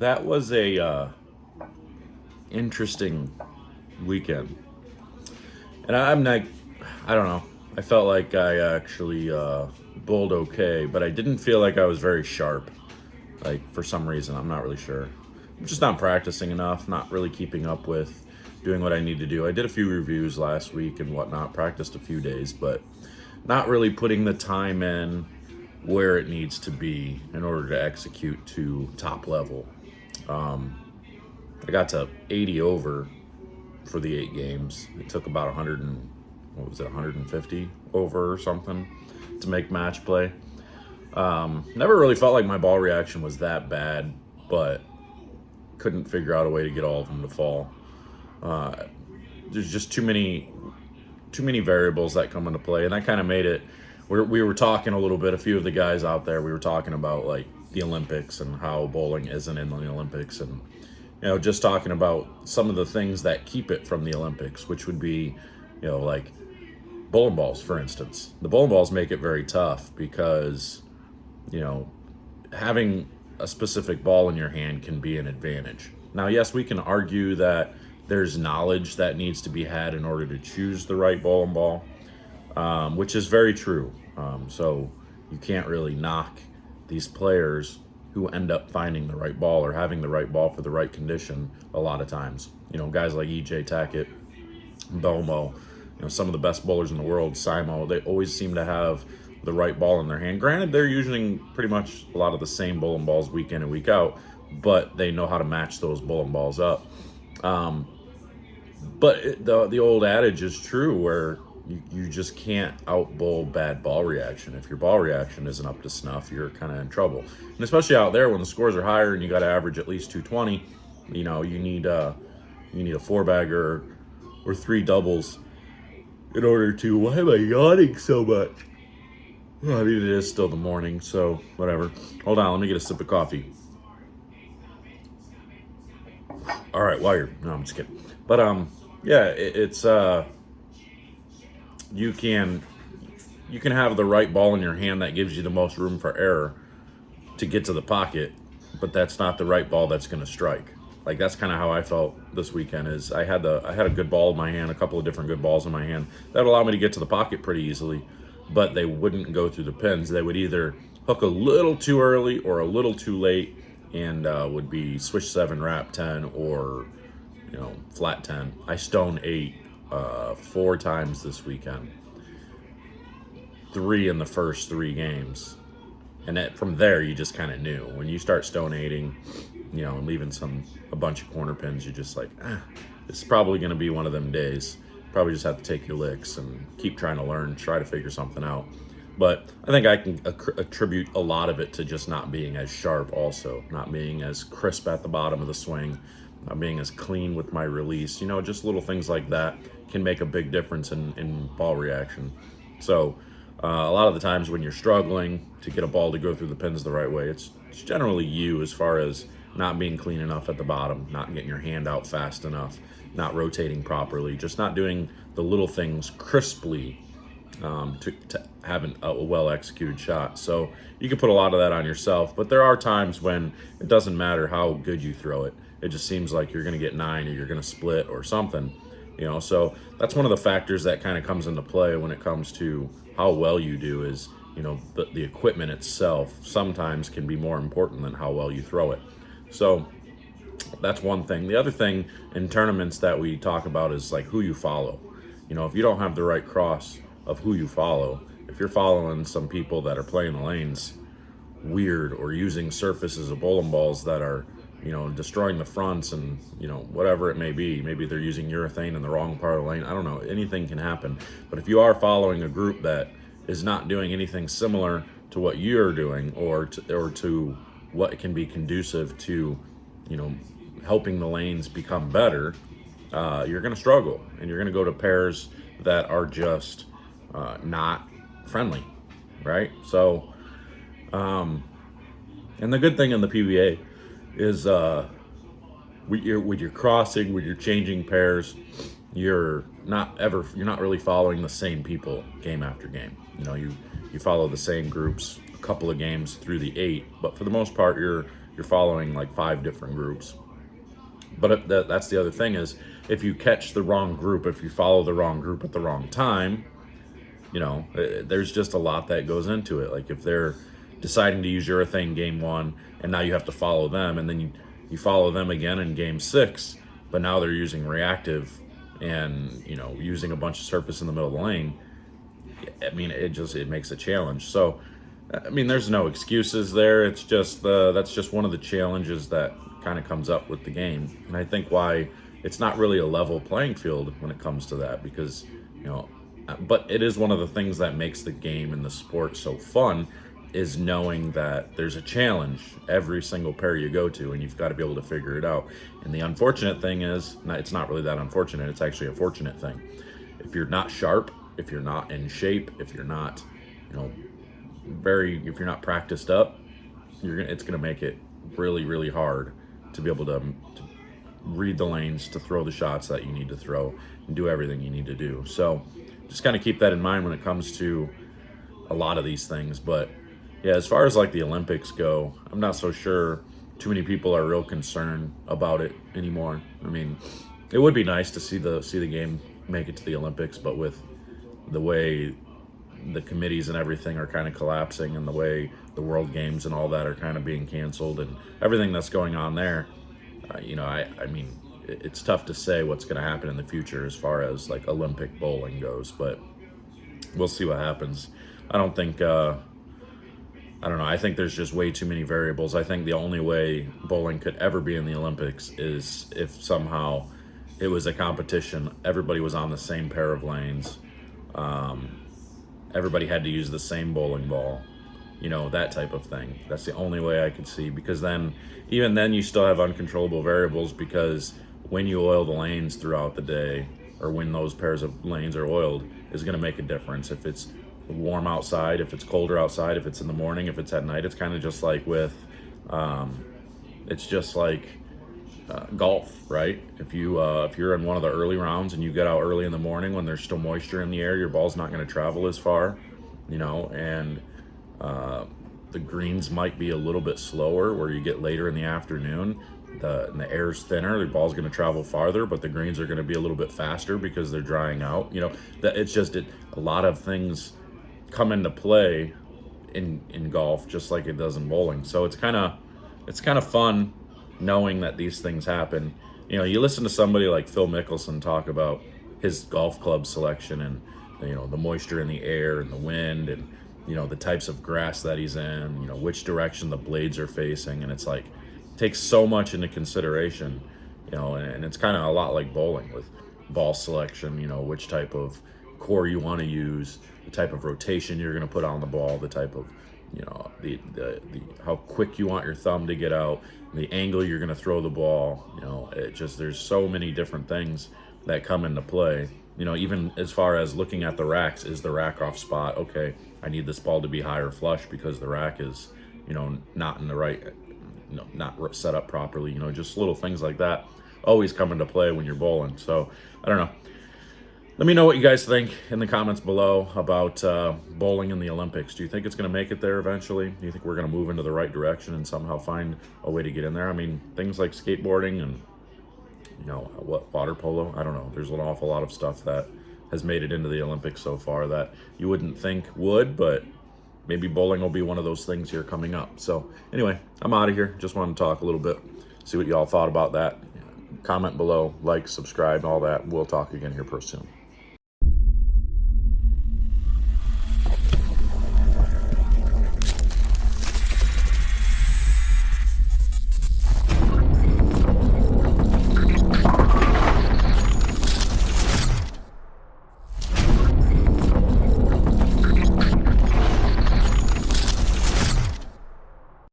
that was a interesting weekend, and I'm not. I don't know. I felt like I actually bowled okay, but I didn't feel like I was very sharp. Like for some reason, I'm not really sure. I'm just not practicing enough. Not really keeping up with doing what I need to do. I did a few reviews last week and whatnot. Practiced a few days, but not really putting the time in where it needs to be in order to execute to top level. I got to 80 over for the 8 games. It took about 100 and what was it, 150 over or something to make match play. Never really felt like my ball reaction was that bad, but couldn't figure out a way to get all of them to fall. There's just too many variables that come into play, and that kind of made it. We were talking a little bit. A few of the guys out there, we were talking about like the Olympics and how bowling isn't in the Olympics, and just talking about some of the things that keep it from the Olympics, which would be, like bowling balls, for instance. The bowling balls make it very tough because, having a specific ball in your hand can be an advantage. Now, yes, we can argue that there's knowledge that needs to be had in order to choose the right bowling ball, which is very true. So you can't really knock these players who end up finding the right ball or having the right ball for the right condition a lot of times. Guys like EJ Tackett, Belmo, some of the best bowlers in the world, Simo, they always seem to have the right ball in their hand. Granted, they're using pretty much a lot of the same bowling balls week in and week out, but they know how to match those bowling balls up. But the old adage is true where you just can't out bowl bad ball reaction. If your ball reaction isn't up to snuff, you're kind of in trouble. And especially out there when the scores are higher and you got to average at least 220, you need a four bagger or three doubles in order to. Why am I yawning so much? Well, I mean, it is still the morning, so whatever. Hold on, let me get a sip of coffee. All right, no, I'm just kidding. But yeah, it's you can have the right ball in your hand that gives you the most room for error to get to the pocket, but that's not the right ball that's going to strike. Like that's kind of how I felt this weekend. Is I had a good ball in my hand, a couple of different good balls in my hand that allowed me to get to the pocket pretty easily, but they wouldn't go through the pins. They would either hook a little too early or a little too late, and would be switch 7, wrap 10, or flat 10. I stone 8 4 times this weekend, 3 in the first 3 games, and from there you just kind of knew when you start stone 8ing, and leaving a bunch of corner pins. You're just like, it's probably going to be one of them days. Probably just have to take your licks and keep trying to learn, try to figure something out. But I think I can attribute a lot of it to just not being as sharp, also not being as crisp at the bottom of the swing, not being as clean with my release. Just little things like that can make a big difference in ball reaction. So a lot of the times when you're struggling to get a ball to go through the pins the right way, it's generally you, as far as not being clean enough at the bottom, not getting your hand out fast enough, not rotating properly, just not doing the little things crisply to have a well-executed shot. So you can put a lot of that on yourself, but there are times when it doesn't matter how good you throw it. It just seems like you're going to get 9 or you're going to split or something. So that's one of the factors that kind of comes into play when it comes to how well you do is, the equipment itself sometimes can be more important than how well you throw it. So that's one thing. The other thing in tournaments that we talk about is like who you follow. If you don't have the right cross of who you follow, if you're following some people that are playing the lanes weird or using surfaces of bowling balls that are, destroying the fronts and, whatever it may be, maybe they're using urethane in the wrong part of the lane. I don't know. Anything can happen. But if you are following a group that is not doing anything similar to what you're doing or to what can be conducive to, helping the lanes become better, you're going to struggle, and you're going to go to pairs that are just not friendly, right? So, and the good thing in the PBA is when you're crossing, when you're changing pairs, you're not really following the same people game after game. You follow the same groups a couple of games through the 8, but for the most part, you're you're following like 5 different groups. But that's the other thing is, if you catch the wrong group, if you follow the wrong group at the wrong time, there's just a lot that goes into it. Like if they're deciding to use urethane game 1, and now you have to follow them, and then you follow them again in game 6, but now they're using reactive and using a bunch of surface in the middle of the lane. I mean, it makes a challenge. So I mean, there's no excuses there. It's just that's just one of the challenges that kind of comes up with the game, and I think why it's not really a level playing field when it comes to that, because but it is one of the things that makes the game and the sport so fun, is knowing that there's a challenge every single pair you go to, and you've got to be able to figure it out. And the unfortunate thing is, it's not really that unfortunate, it's actually a fortunate thing. If you're not sharp, if you're not in shape, if you're not, if you're not practiced up, it's gonna make it really, really hard to be able to read the lanes, to throw the shots that you need to throw, and do everything you need to do. So just kind of keep that in mind when it comes to a lot of these things. But yeah, as far as like the Olympics go, I'm not so sure too many people are real concerned about it anymore. I mean, it would be nice to see the game make it to the Olympics, but with the way the committees and everything are kind of collapsing, and the way the World Games and all that are kind of being canceled, and everything that's going on there, I mean, it's tough to say what's going to happen in the future as far as like Olympic bowling goes, but we'll see what happens. I don't think, I don't know, I think there's just way too many variables. I think the only way bowling could ever be in the Olympics is if somehow it was a competition, everybody was on the same pair of lanes, everybody had to use the same bowling ball, that type of thing. That's the only way I could see, because then, even then, you still have uncontrollable variables, because when you oil the lanes throughout the day, or when those pairs of lanes are oiled, is going to make a difference. If it's warm outside, if it's colder outside, if it's in the morning, if it's at night. It's kind of just like with, it's just like golf, right? If you're in one of the early rounds and you get out early in the morning when there's still moisture in the air, your ball's not going to travel as far, and the greens might be a little bit slower. Where you get later in the afternoon, the air's thinner, the ball's going to travel farther, but the greens are going to be a little bit faster because they're drying out. That it's just a lot of things come into play in golf, just like it does in bowling. So it's kind of fun knowing that these things happen. You listen to somebody like Phil Mickelson talk about his golf club selection, and the moisture in the air and the wind, and the types of grass that he's in, which direction the blades are facing, and it's like, it takes so much into consideration, and it's kind of a lot like bowling with ball selection, which type of core you want to use, the type of rotation you're going to put on the ball, the type of the how quick you want your thumb to get out, the angle you're going to throw the ball. There's so many different things that come into play. Even as far as looking at the racks, is the rack off spot? Okay, I need this ball to be higher flush because the rack is, not in the right, not set up properly. Just little things like that always come into play when you're bowling. So I don't know. Let me know what you guys think in the comments below about bowling in the Olympics. Do you think it's going to make it there eventually? Do you think we're going to move into the right direction and somehow find a way to get in there? I mean, things like skateboarding and, water polo, I don't know. There's an awful lot of stuff that has made it into the Olympics so far that you wouldn't think would, but maybe bowling will be one of those things here coming up. So anyway, I'm out of here. Just wanted to talk a little bit, see what y'all thought about that. Comment below, like, subscribe, all that. We'll talk again here pretty soon.